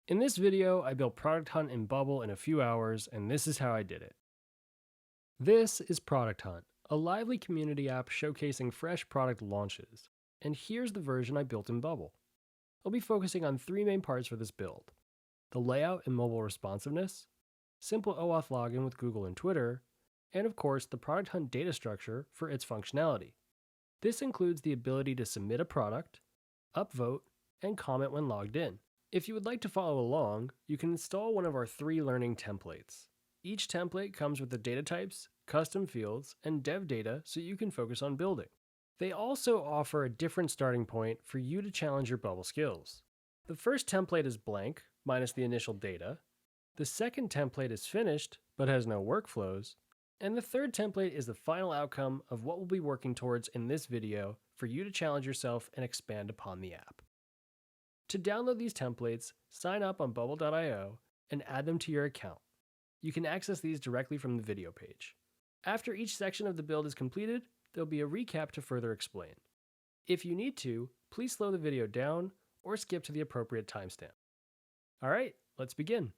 In this video, I built Product Hunt in Bubble in a few hours, and this is how I did it. This is Product Hunt, a lively community app showcasing fresh product launches. And here's the version I built in Bubble. I'll be focusing on three main parts for this build: the layout and mobile responsiveness, simple OAuth login with Google and Twitter, and of course the Product Hunt data structure for its functionality. This includes the ability to submit a product, upvote, and comment when logged in. If you would like to follow along, you can install one of our 3 learning templates. Each template comes with the data types, custom fields, and dev data so you can focus on building. They also offer a different starting point for you to challenge your Bubble skills. The first template is blank, minus the initial data. The second template is finished, but has no workflows. And the third template is the final outcome of what we'll be working towards in this video for you to challenge yourself and expand upon the app. To download these templates, sign up on bubble.io and add them to your account. You can access these directly from the video page. After each section of the build is completed, there'll be a recap to further explain. If you need to, please slow the video down or skip to the appropriate timestamp. Alright, let's begin.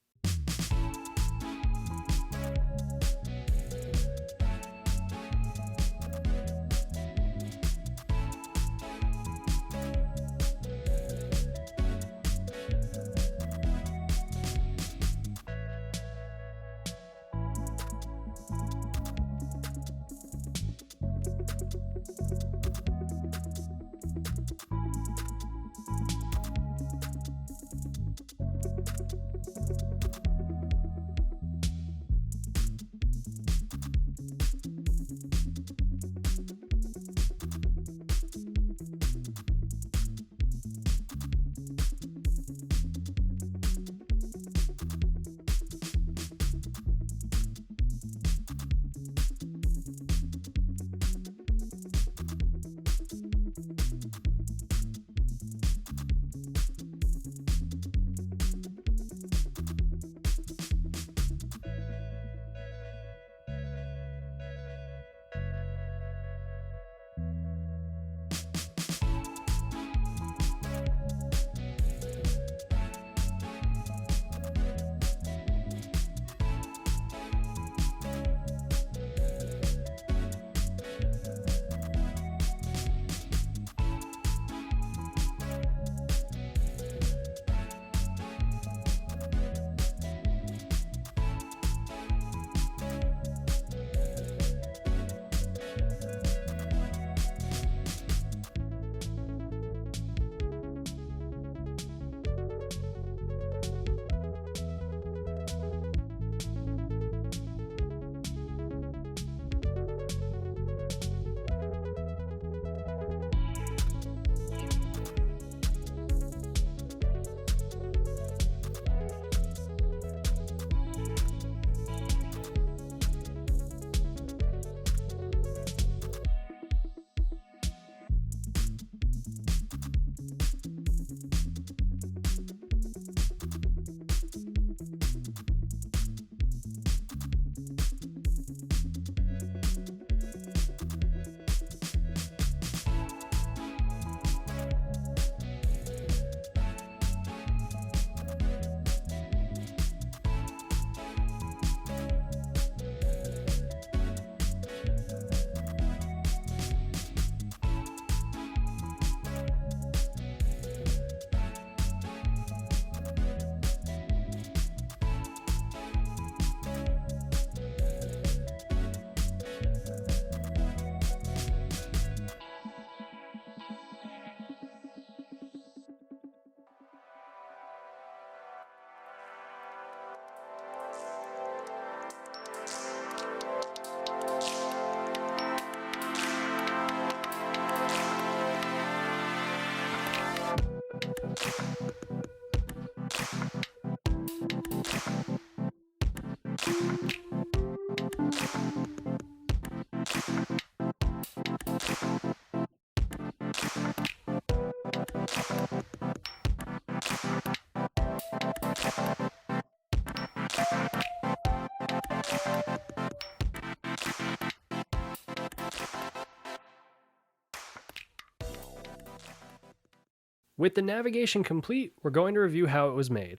With the navigation complete, we're going to review how it was made.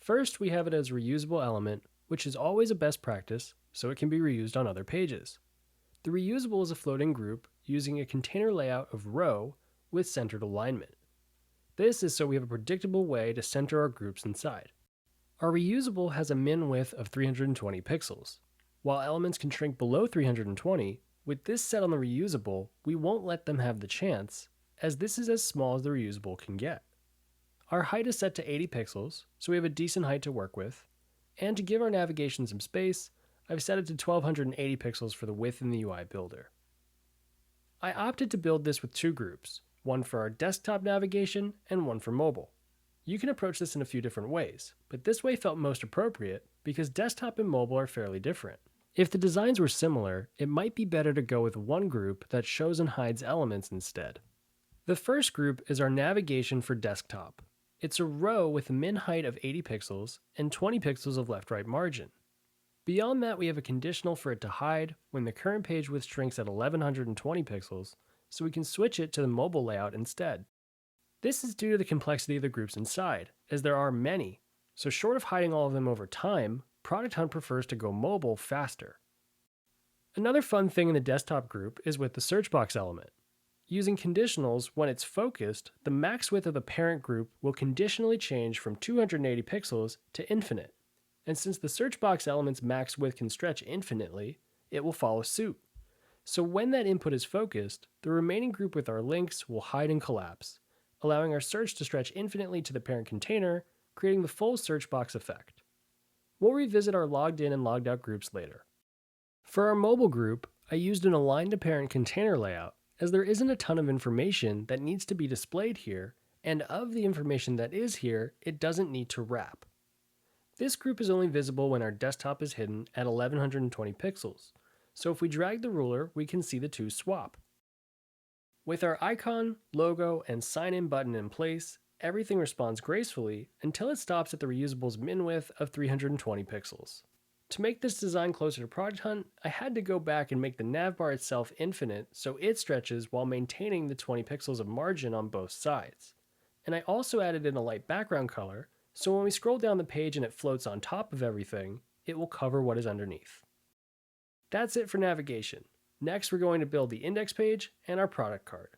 First, we have it as a reusable element, which is always a best practice, so it can be reused on other pages. The reusable is a floating group using a container layout of row with centered alignment. This is so we have a predictable way to center our groups inside. Our reusable has a min width of 320 pixels. While elements can shrink below 320, with this set on the reusable, we won't let them have the chance, as this is as small as the reusable can get. Our height is set to 80 pixels, so we have a decent height to work with, and to give our navigation some space, I've set it to 1280 pixels for the width in the UI builder. I opted to build this with two groups, one for our desktop navigation and one for mobile. You can approach this in a few different ways, but this way felt most appropriate because desktop and mobile are fairly different. If the designs were similar, it might be better to go with one group that shows and hides elements instead. The first group is our navigation for desktop. It's a row with a min height of 80 pixels and 20 pixels of left-right margin. Beyond that, we have a conditional for it to hide when the current page width shrinks at 1120 pixels, so we can switch it to the mobile layout instead. This is due to the complexity of the groups inside, as there are many, so short of hiding all of them over time, Product Hunt prefers to go mobile faster. Another fun thing in the desktop group is with the search box element. Using conditionals, when it's focused, the max width of the parent group will conditionally change from 280 pixels to infinite. And since the search box element's max width can stretch infinitely, it will follow suit. So when that input is focused, the remaining group with our links will hide and collapse, allowing our search to stretch infinitely to the parent container, creating the full search box effect. We'll revisit our logged in and logged out groups later. For our mobile group, I used an align to parent container layout, as there isn't a ton of information that needs to be displayed here, and of the information that is here, it doesn't need to wrap. This group is only visible when our desktop is hidden at 1120 pixels, so if we drag the ruler, we can see the two swap. With our icon, logo, and sign in button in place, everything responds gracefully until it stops at the reusable's min width of 320 pixels. To make this design closer to Product Hunt, I had to go back and make the navbar itself infinite so it stretches while maintaining the 20 pixels of margin on both sides. And I also added in a light background color, so when we scroll down the page and it floats on top of everything, it will cover what is underneath. That's it for navigation. Next, we're going to build the index page and our product card.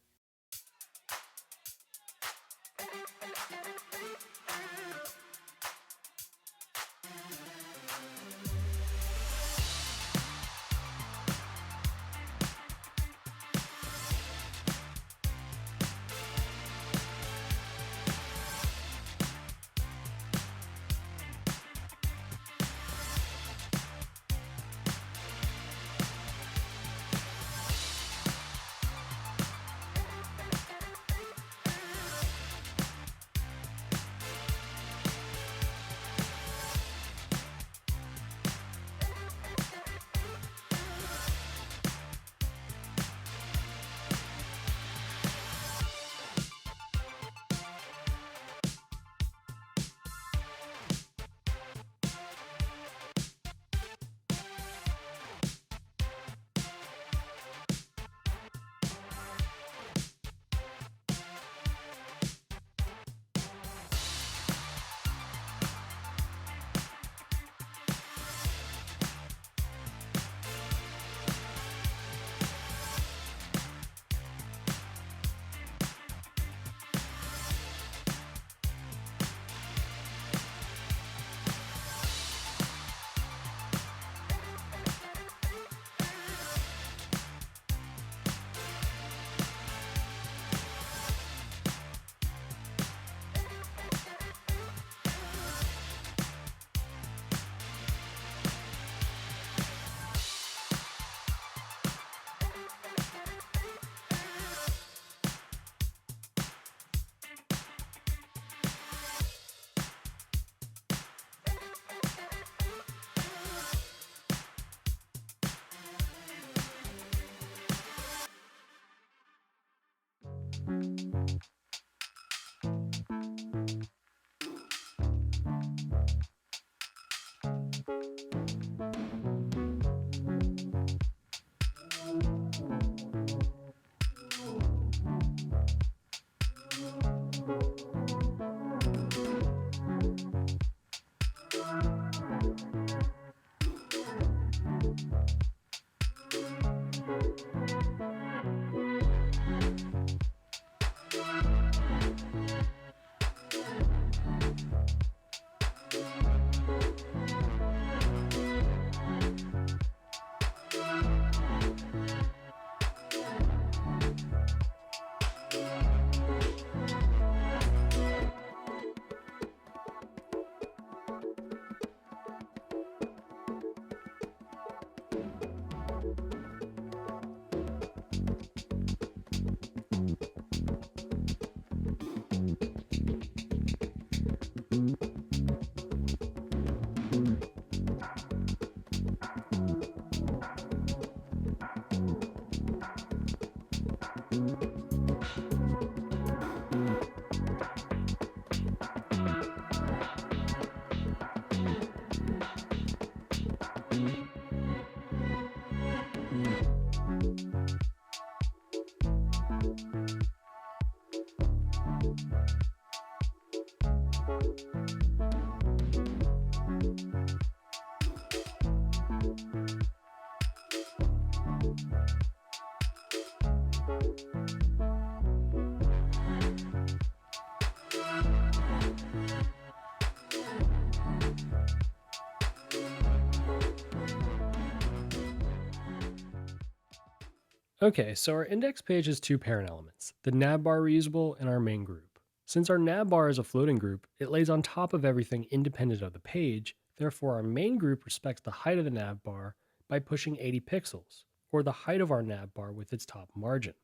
Okay, so our index page has two parent elements, the navbar reusable and our main group. Since our navbar is a floating group, it lays on top of everything independent of the page, therefore our main group respects the height of the navbar by pushing 80 pixels, or the height of our navbar with its top margin.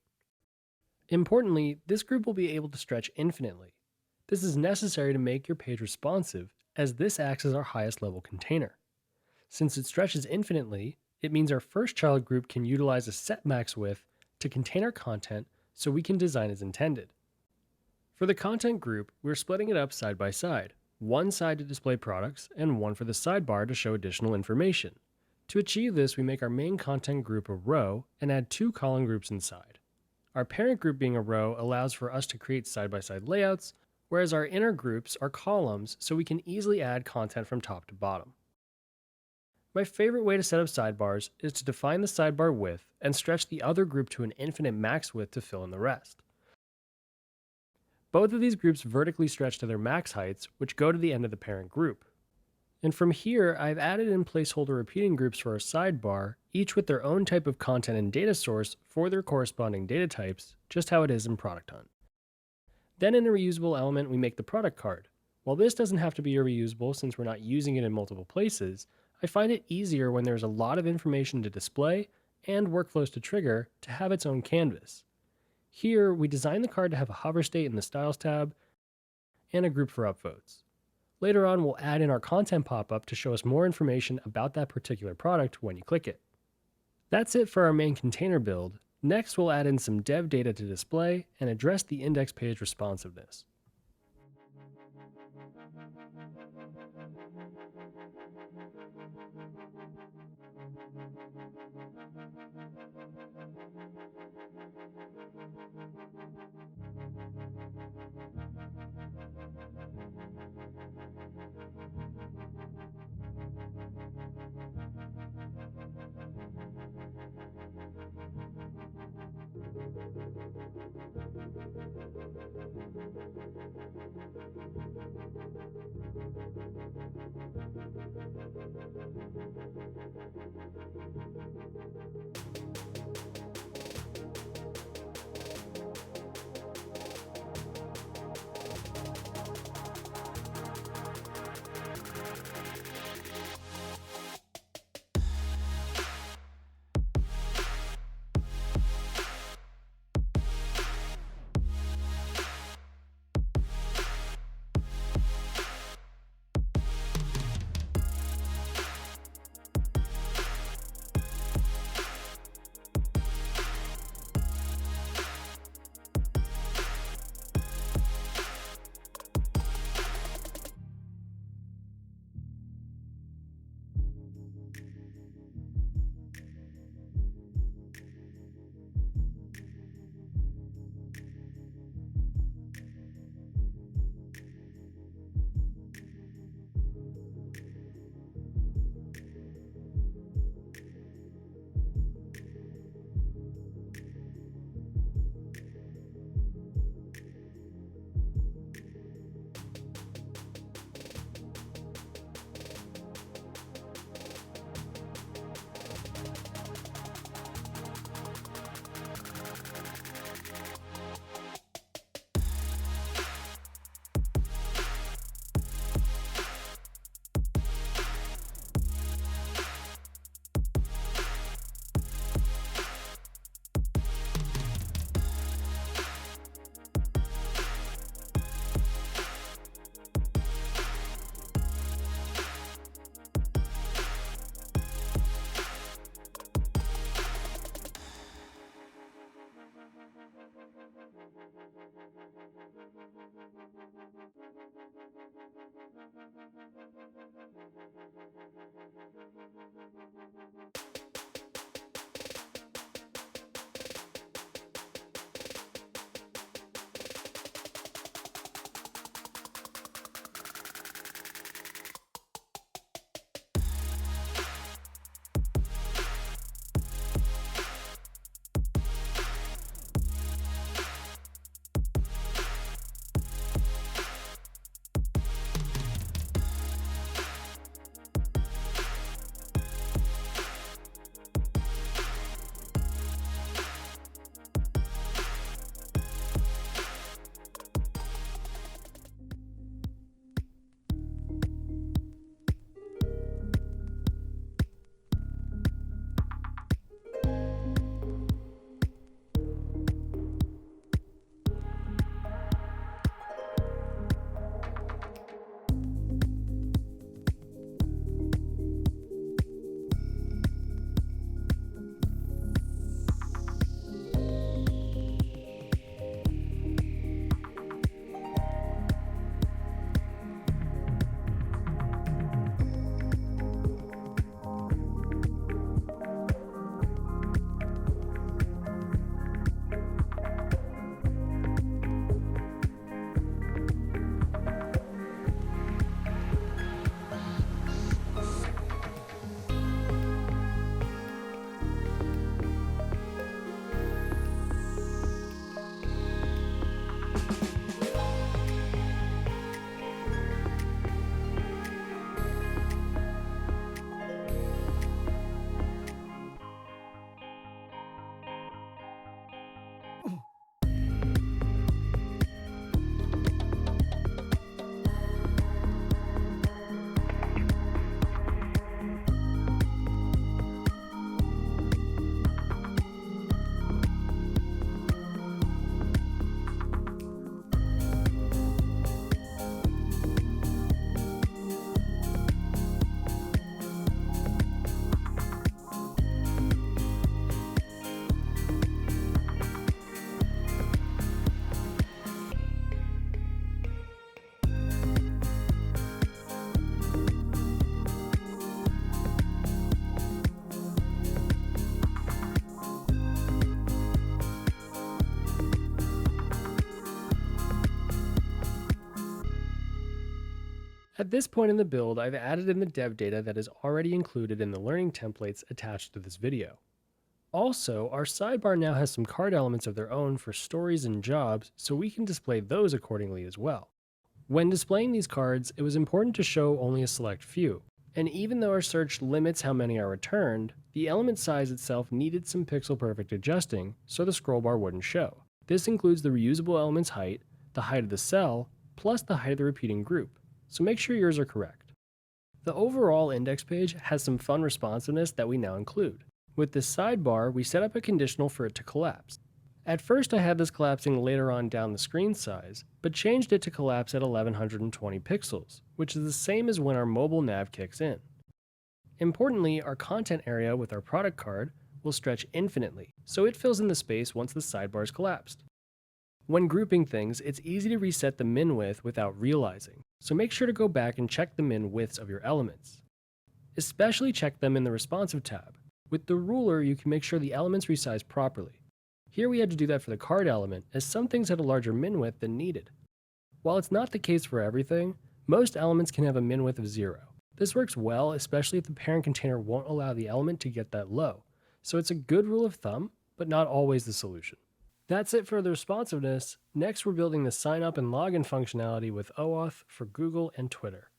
Importantly, this group will be able to stretch infinitely. This is necessary to make your page responsive, as this acts as our highest level container. Since it stretches infinitely, it means our first child group can utilize a set max width to contain our content so we can design as intended. For the content group, we're splitting it up side by side, one side to display products and one for the sidebar to show additional information. To achieve this, we make our main content group a row and add two column groups inside. Our parent group being a row allows for us to create side by side layouts, whereas our inner groups are columns so we can easily add content from top to bottom. My favorite way to set up sidebars is to define the sidebar width and stretch the other group to an infinite max width to fill in the rest. Both of these groups vertically stretch to their max heights, which go to the end of the parent group. And from here, I've added in placeholder repeating groups for our sidebar, each with their own type of content and data source for their corresponding data types, just how it is in Product Hunt. Then in a reusable element, we make the product card. While this doesn't have to be reusable since we're not using it in multiple places, I find it easier when there's a lot of information to display and workflows to trigger to have its own canvas. Here, we design the card to have a hover state in the Styles tab and a group for upvotes. Later on, we'll add in our content pop-up to show us more information about that particular product when you click it. That's it for our main container build. Next, we'll add in some dev data to display and address the index page responsiveness. At this point in the build, I've added in the dev data that is already included in the learning templates attached to this video. Also, our sidebar now has some card elements of their own for stories and jobs, so we can display those accordingly as well. When displaying these cards, it was important to show only a select few, and even though our search limits how many are returned, the element size itself needed some pixel perfect adjusting so the scroll bar wouldn't show. This includes the reusable element's height, the height of the cell, plus the height of the repeating group, so make sure yours are correct. The overall index page has some fun responsiveness that we now include. With this sidebar, we set up a conditional for it to collapse. At first I had this collapsing later on down the screen size, but changed it to collapse at 1120 pixels, which is the same as when our mobile nav kicks in. Importantly, our content area with our product card will stretch infinitely, so it fills in the space once the sidebar is collapsed. When grouping things, it's easy to reset the min width without realizing, so make sure to go back and check the min widths of your elements. Especially check them in the responsive tab. With the ruler, you can make sure the elements resize properly. Here we had to do that for the card element, as some things had a larger min width than needed. While it's not the case for everything, most elements can have a min width of 0. This works well, especially if the parent container won't allow the element to get that low, so it's a good rule of thumb, but not always the solution. That's it for the responsiveness. Next, we're building the sign up and login functionality with OAuth for Google and Twitter.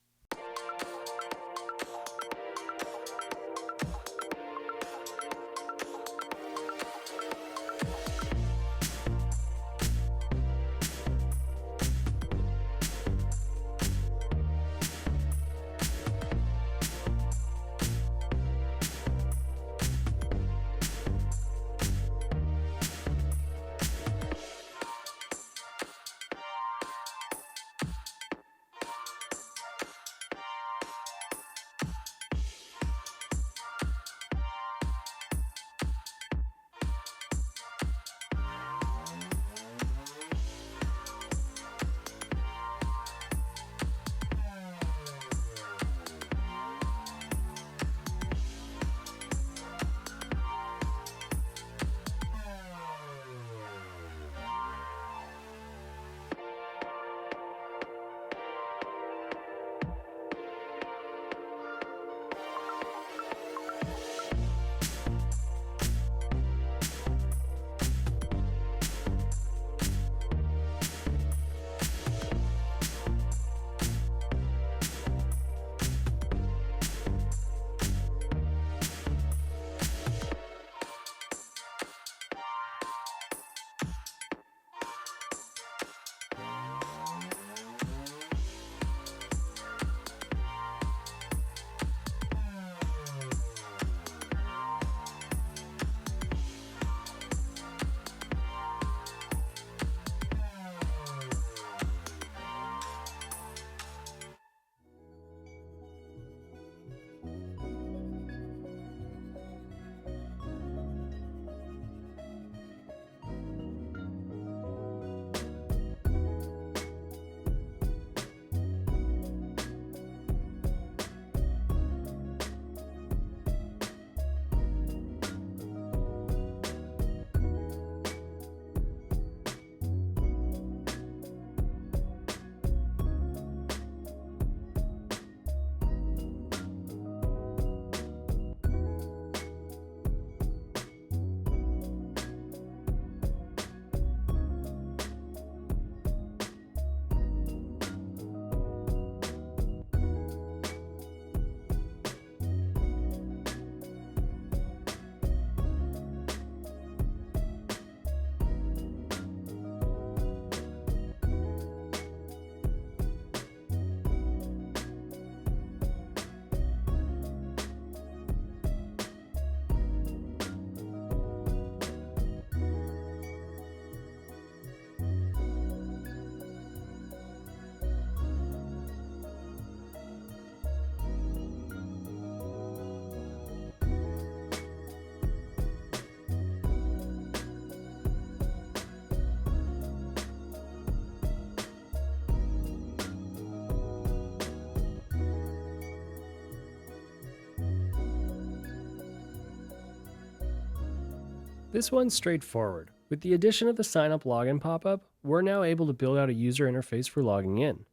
This one's straightforward. With the addition of the sign up login pop-up, we're now able to build out a user interface for logging in.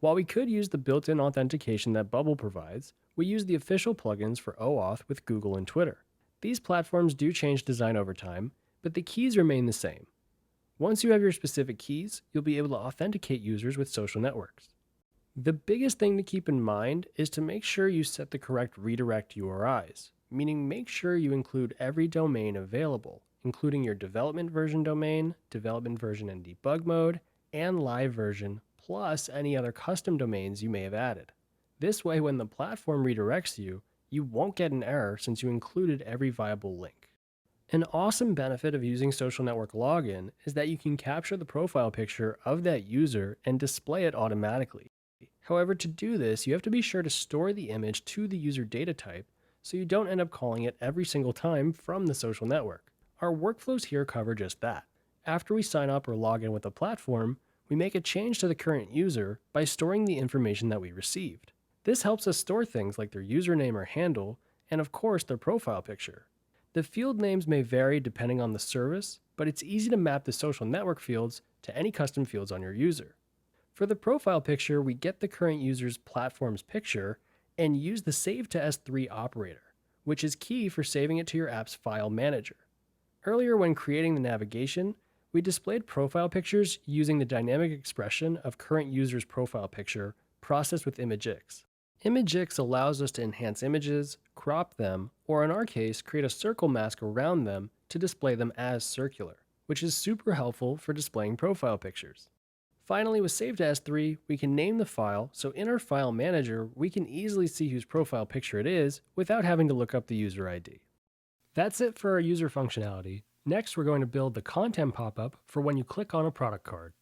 While we could use the built-in authentication that Bubble provides, we use the official plugins for OAuth with Google and Twitter. These platforms do change design over time, but the keys remain the same. Once you have your specific keys, you'll be able to authenticate users with social networks. The biggest thing to keep in mind is to make sure you set the correct redirect URIs, meaning make sure you include every domain available, including your development version domain, development version in debug mode, and live version, plus any other custom domains you may have added. This way, when the platform redirects you, you won't get an error since you included every viable link. An awesome benefit of using Social Network Login is that you can capture the profile picture of that user and display it automatically. However, to do this, you have to be sure to store the image to the user data type so you don't end up calling it every single time from the social network. Our workflows here cover just that. After we sign up or log in with a platform, we make a change to the current user by storing the information that we received. This helps us store things like their username or handle, and of course their profile picture. The field names may vary depending on the service, but it's easy to map the social network fields to any custom fields on your user. For the profile picture, we get the current user's platform's picture and use the Save to S3 operator, which is key for saving it to your app's file manager. Earlier, when creating the navigation, we displayed profile pictures using the dynamic expression of current user's profile picture processed with ImageX. ImageX allows us to enhance images, crop them, or in our case, create a circle mask around them to display them as circular, which is super helpful for displaying profile pictures. Finally, with Save to S3, we can name the file, so in our file manager, we can easily see whose profile picture it is without having to look up the user ID. That's it for our user functionality. Next, we're going to build the content pop-up for when you click on a product card.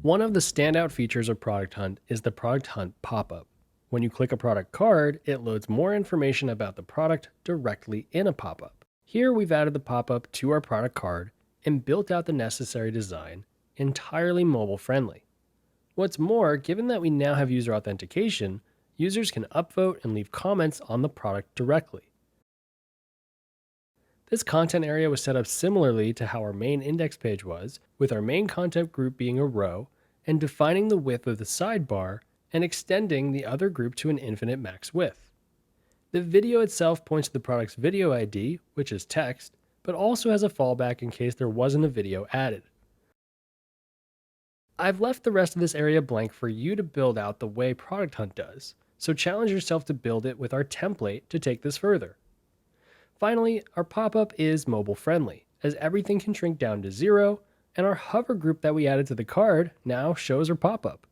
One of the standout features of Product Hunt is the Product Hunt pop-up. When you click a product card, it loads more information about the product directly in a pop-up. Here we've added the pop-up to our product card and built out the necessary design, entirely mobile friendly. What's more, given that we now have user authentication, users can upvote and leave comments on the product directly. This content area was set up similarly to how our main index page was, with our main content group being a row, and defining the width of the sidebar and extending the other group to an infinite max width. The video itself points to the product's video ID, which is text, but also has a fallback in case there wasn't a video added. I've left the rest of this area blank for you to build out the way Product Hunt does, so challenge yourself to build it with our template to take this further. Finally, our pop-up is mobile friendly, as everything can shrink down to 0, and our hover group that we added to the card now shows our pop-up.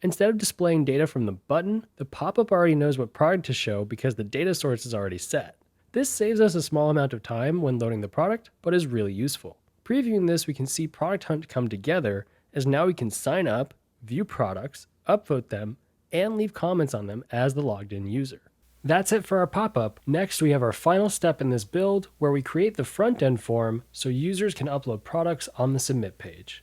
Instead of displaying data from the button, the pop-up already knows what product to show because the data source is already set. This saves us a small amount of time when loading the product, but is really useful. Previewing this, we can see Product Hunt come together, as now we can sign up, view products, upvote them, and leave comments on them as the logged in user. That's it for our pop-up. Next, we have our final step in this build where we create the front-end form so users can upload products on the submit page.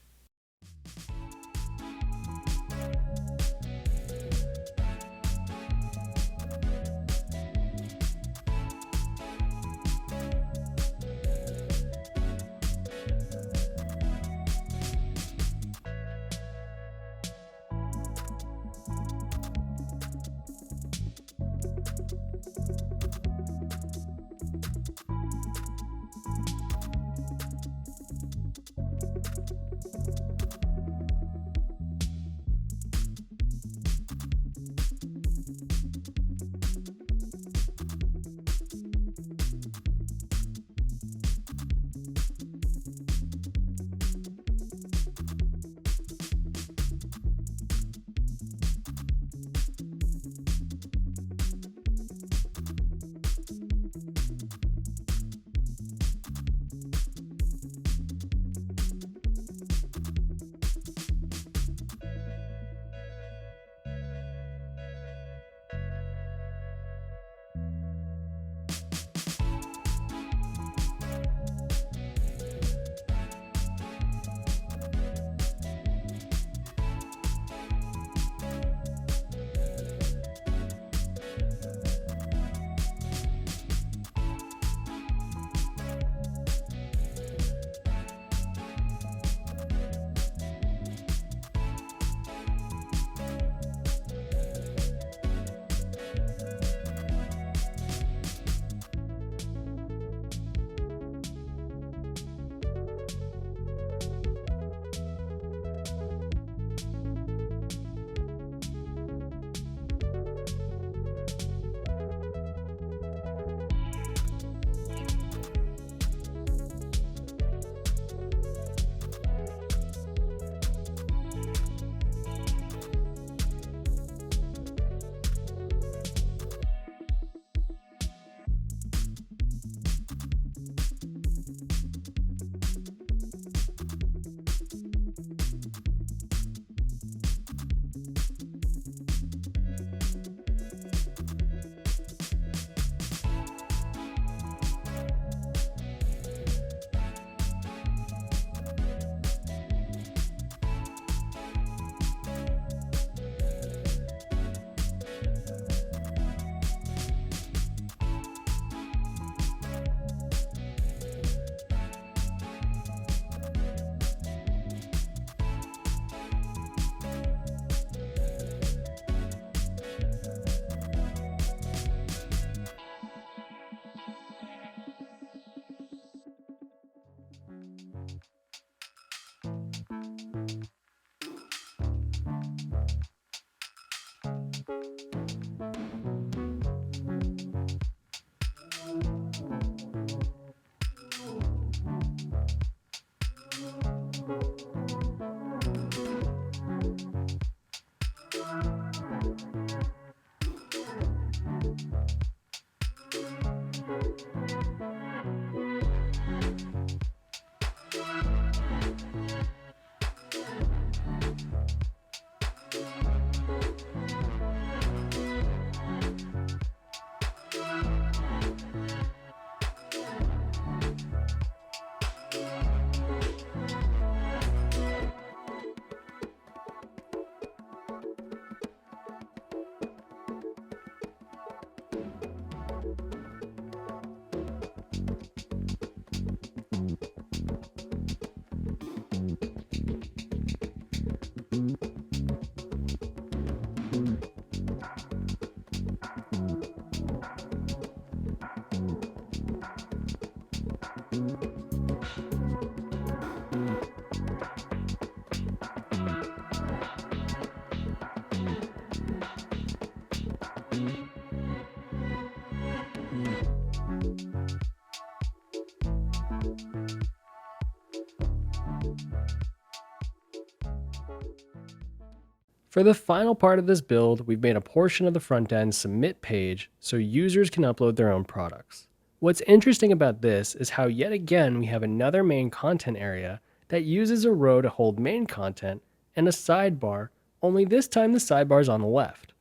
For the final part of this build, we've made a portion of the front end submit page so users can upload their own products. What's interesting about this is how yet again we have another main content area that uses a row to hold main content and a sidebar, only this time the sidebar is on the left.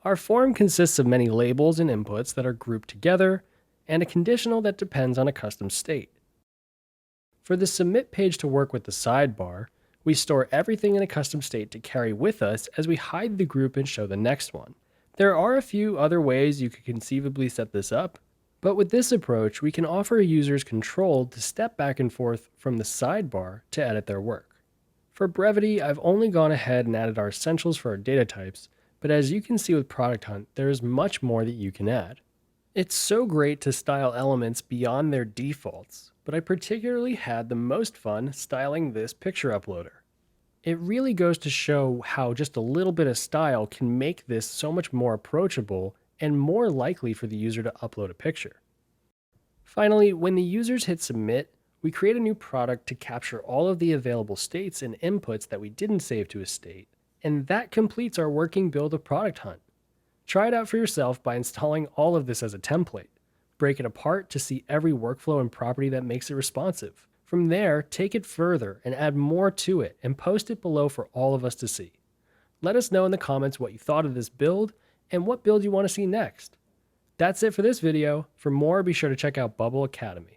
Our form consists of many labels and inputs that are grouped together, and a conditional that depends on a custom state. For the submit page to work with the sidebar, we store everything in a custom state to carry with us as we hide the group and show the next one. There are a few other ways you could conceivably set this up, but with this approach, we can offer users control to step back and forth from the sidebar to edit their work. For brevity, I've only gone ahead and added our essentials for our data types, but as you can see with Product Hunt, there is much more that you can add. It's so great to style elements beyond their defaults, but I particularly had the most fun styling this picture uploader. It really goes to show how just a little bit of style can make this so much more approachable and more likely for the user to upload a picture. Finally, when the users hit submit, we create a new product to capture all of the available states and inputs that we didn't save to a state, and that completes our working build of Product Hunt. Try it out for yourself by installing all of this as a template. Break it apart to see every workflow and property that makes it responsive. From there, take it further and add more to it and post it below for all of us to see. Let us know in the comments what you thought of this build and what build you want to see next. That's it for this video. For more, be sure to check out Bubble Academy.